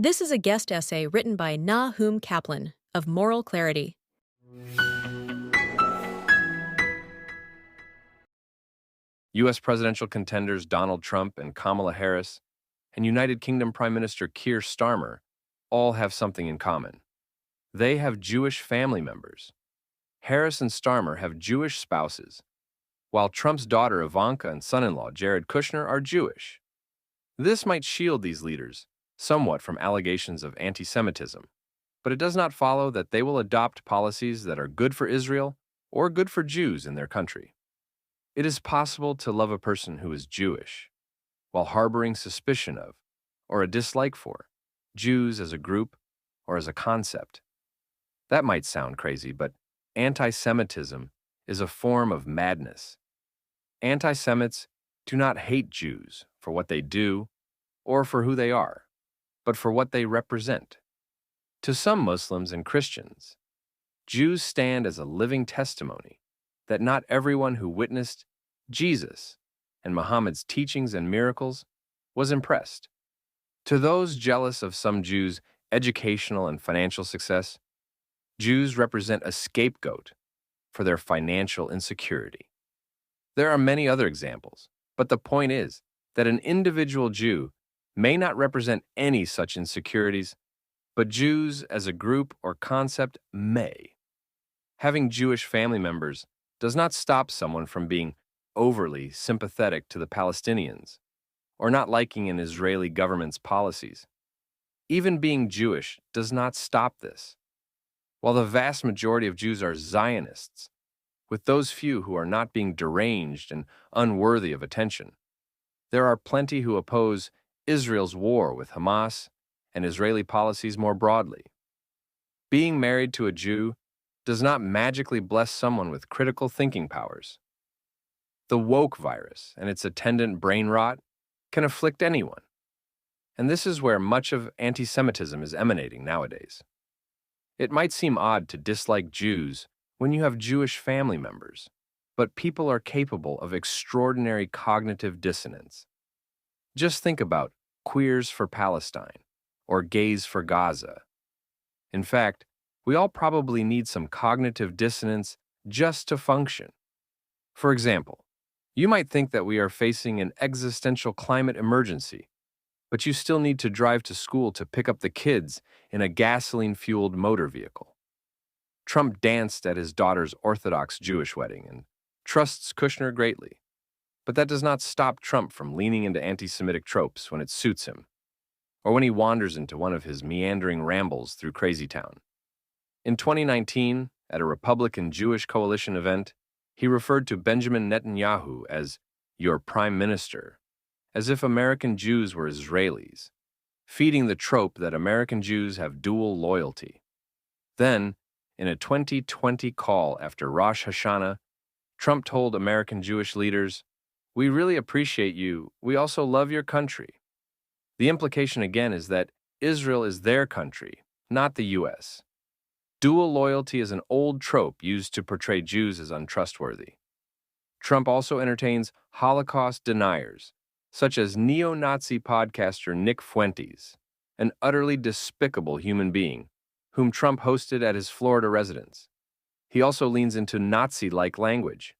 This is a guest essay written by Nahum Kaplan of Moral Clarity. U.S. presidential contenders Donald Trump and Kamala Harris and United Kingdom Prime Minister Keir Starmer all have something in common. They have Jewish family members. Harris and Starmer have Jewish spouses, while Trump's daughter Ivanka and son-in-law Jared Kushner are Jewish. This might shield these leaders somewhat from allegations of anti-Semitism, but it does not follow that they will adopt policies that are good for Israel or good for Jews in their country. It is possible to love a person who is Jewish, while harboring suspicion of, or a dislike for, Jews as a group or as a concept. That might sound crazy, but anti-Semitism is a form of madness. Anti-Semites do not hate Jews for what they do or for who they are, but for what they represent. To some Muslims and Christians, Jews stand as a living testimony that not everyone who witnessed Jesus and Muhammad's teachings and miracles was impressed. To those jealous of some Jews' educational and financial success, Jews represent a scapegoat for their financial insecurity. There are many other examples, but the point is that an individual Jew may not represent any such insecurities, but Jews as a group or concept may. Having Jewish family members does not stop someone from being overly sympathetic to the Palestinians or not liking an Israeli government's policies. Even being Jewish does not stop this. While the vast majority of Jews are Zionists, with those few who are not being deranged and unworthy of attention, there are plenty who oppose Israel's war with Hamas and Israeli policies more broadly. Being married to a Jew does not magically bless someone with critical thinking powers. The woke virus and its attendant brain rot can afflict anyone, and this is where much of anti-Semitism is emanating nowadays. It might seem odd to dislike Jews when you have Jewish family members, but people are capable of extraordinary cognitive dissonance. Just think about Queers for Palestine or Gays for Gaza. In fact, we all probably need some cognitive dissonance just to function. For example, you might think that we are facing an existential climate emergency, but you still need to drive to school to pick up the kids in a gasoline-fueled motor vehicle. Trump danced at his daughter's Orthodox Jewish wedding and trusts Kushner greatly, but that does not stop Trump from leaning into anti-Semitic tropes when it suits him, or when he wanders into one of his meandering rambles through Crazy Town. In 2019, at a Republican-Jewish coalition event, he referred to Benjamin Netanyahu as your prime minister, as if American Jews were Israelis, feeding the trope that American Jews have dual loyalty. Then, in a 2020 call after Rosh Hashanah, Trump told American Jewish leaders, "We really appreciate you. We also love your country." The implication again is that Israel is their country, not the U.S. Dual loyalty is an old trope used to portray Jews as untrustworthy. Trump also entertains Holocaust deniers, such as neo-Nazi podcaster Nick Fuentes, an utterly despicable human being, whom Trump hosted at his Florida residence. He also leans into Nazi-like language.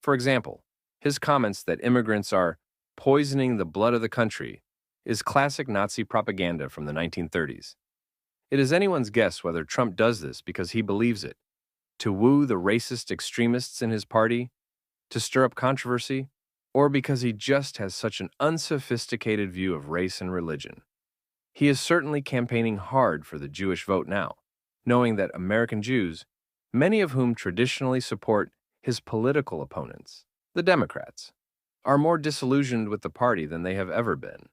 For example, his comments that immigrants are poisoning the blood of the country is classic Nazi propaganda from the 1930s. It is anyone's guess whether Trump does this because he believes it, to woo the racist extremists in his party, to stir up controversy, or because he just has such an unsophisticated view of race and religion. He is certainly campaigning hard for the Jewish vote now, knowing that American Jews, many of whom traditionally support his political opponents, the Democrats, are more disillusioned with the party than they have ever been.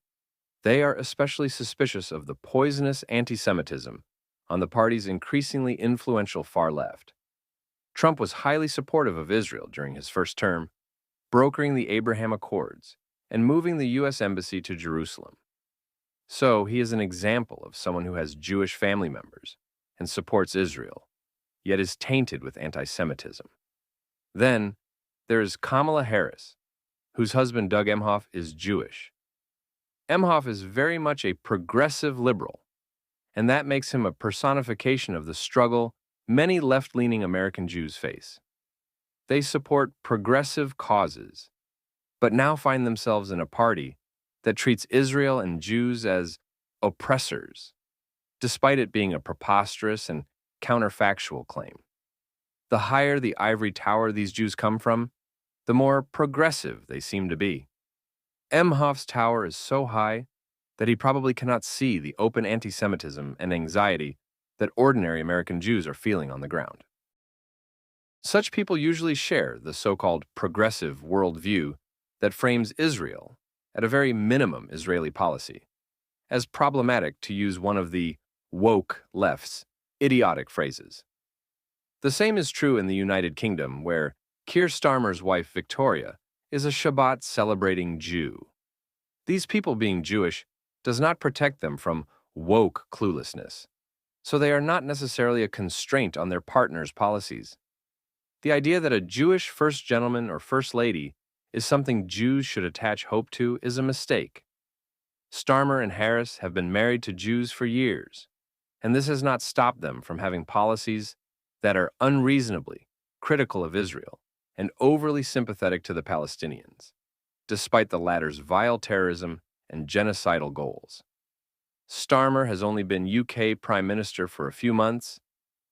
They are especially suspicious of the poisonous anti-Semitism on the party's increasingly influential far left. Trump was highly supportive of Israel during his first term, brokering the Abraham Accords and moving the U.S. Embassy to Jerusalem. So he is an example of someone who has Jewish family members and supports Israel, yet is tainted with anti-Semitism. Then, there is Kamala Harris, whose husband Doug Emhoff is Jewish. Emhoff is very much a progressive liberal, and that makes him a personification of the struggle many left-leaning American Jews face. They support progressive causes, but now find themselves in a party that treats Israel and Jews as oppressors, despite it being a preposterous and counterfactual claim. The higher the ivory tower these Jews come from, the more progressive they seem to be. Emhoff's tower is so high that he probably cannot see the open anti-Semitism and anxiety that ordinary American Jews are feeling on the ground. Such people usually share the so-called progressive worldview that frames Israel, at a very minimum Israeli policy, as problematic, to use one of the woke left's idiotic phrases. The same is true in the United Kingdom, where Keir Starmer's wife Victoria is a Shabbat-celebrating Jew. These people being Jewish does not protect them from woke cluelessness, so they are not necessarily a constraint on their partner's policies. The idea that a Jewish first gentleman or first lady is something Jews should attach hope to is a mistake. Starmer and Harris have been married to Jews for years, and this has not stopped them from having policies that are unreasonably critical of Israel and overly sympathetic to the Palestinians, despite the latter's vile terrorism and genocidal goals. Starmer has only been UK Prime Minister for a few months,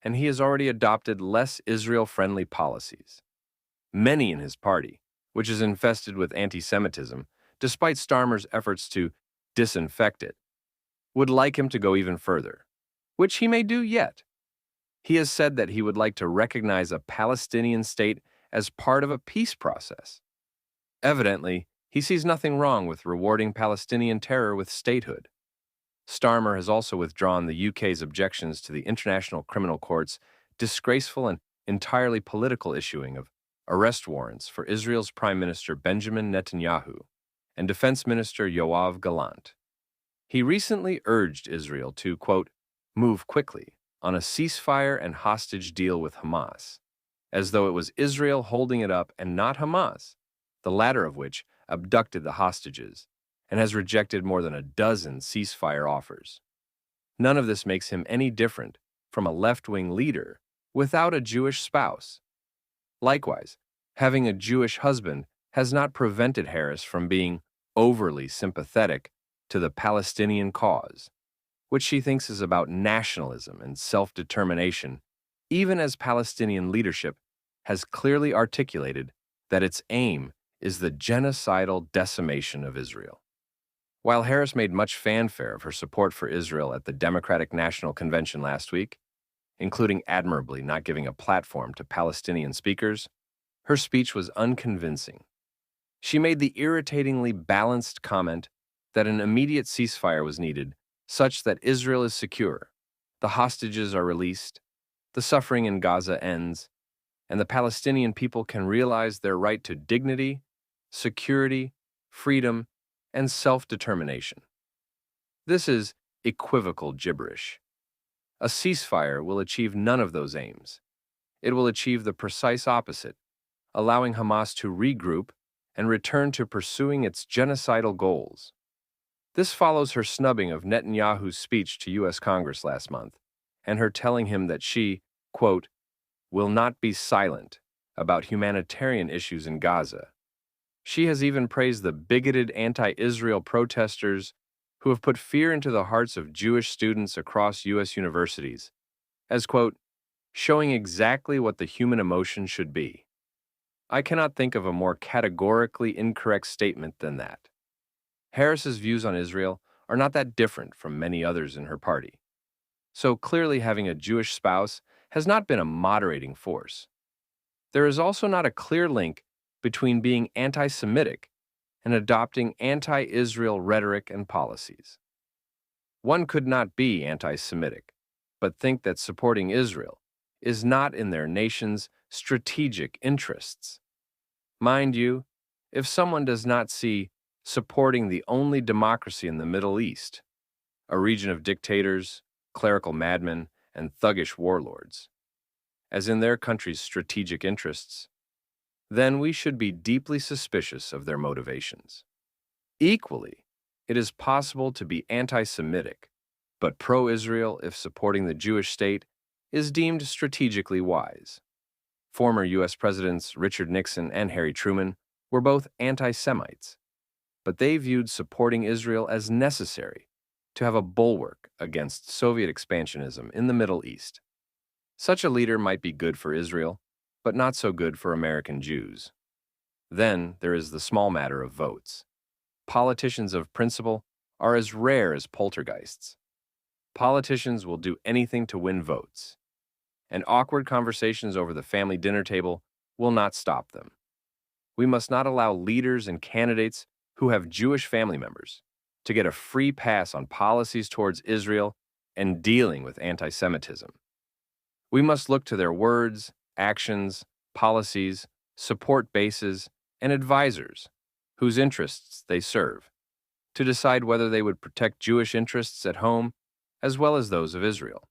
and he has already adopted less Israel-friendly policies. Many in his party, which is infested with anti-Semitism, despite Starmer's efforts to disinfect it, would like him to go even further, which he may do yet. He has said that he would like to recognize a Palestinian state as part of a peace process. Evidently, he sees nothing wrong with rewarding Palestinian terror with statehood. Starmer has also withdrawn the UK's objections to the International Criminal Court's disgraceful and entirely political issuing of arrest warrants for Israel's Prime Minister Benjamin Netanyahu and Defense Minister Yoav Gallant. He recently urged Israel to, quote, move quickly on a ceasefire and hostage deal with Hamas, as though it was Israel holding it up and not Hamas, the latter of which abducted the hostages and has rejected more than a dozen ceasefire offers. None of this makes him any different from a left-wing leader without a Jewish spouse. Likewise, having a Jewish husband has not prevented Harris from being overly sympathetic to the Palestinian cause, which she thinks is about nationalism and self-determination, even as Palestinian leadership has clearly articulated that its aim is the genocidal decimation of Israel. While Harris made much fanfare of her support for Israel at the Democratic National Convention last week, including admirably not giving a platform to Palestinian speakers, her speech was unconvincing. She made the irritatingly balanced comment that an immediate ceasefire was needed such that Israel is secure, the hostages are released, the suffering in Gaza ends, and the Palestinian people can realize their right to dignity, security, freedom, and self-determination. This is equivocal gibberish. A ceasefire will achieve none of those aims. It will achieve the precise opposite, allowing Hamas to regroup and return to pursuing its genocidal goals. This follows her snubbing of Netanyahu's speech to U.S. Congress last month, and her telling him that she, quote, will not be silent about humanitarian issues in Gaza. She has even praised the bigoted anti-Israel protesters who have put fear into the hearts of Jewish students across U.S. universities, as, quote, showing exactly what the human emotion should be. I cannot think of a more categorically incorrect statement than that. Harris's views on Israel are not that different from many others in her party. So clearly having a Jewish spouse has not been a moderating force. There is also not a clear link between being anti-Semitic and adopting anti-Israel rhetoric and policies. One could not be anti-Semitic, but think that supporting Israel is not in their nation's strategic interests. Mind you, if someone does not see supporting the only democracy in the Middle East, a region of dictators, clerical madmen, and thuggish warlords, as in their country's strategic interests, then we should be deeply suspicious of their motivations. Equally, it is possible to be anti-Semitic, but pro-Israel if supporting the Jewish state is deemed strategically wise. Former U.S. Presidents Richard Nixon and Harry Truman were both anti-Semites, but they viewed supporting Israel as necessary to have a bulwark against Soviet expansionism in the Middle East. Such a leader might be good for Israel, but not so good for American Jews. Then there is the small matter of votes. Politicians of principle are as rare as poltergeists. Politicians will do anything to win votes, and awkward conversations over the family dinner table will not stop them. We must not allow leaders and candidates who have Jewish family members to get a free pass on policies towards Israel and dealing with anti-Semitism. We must look to their words, actions, policies, support bases, and advisors whose interests they serve to decide whether they would protect Jewish interests at home as well as those of Israel.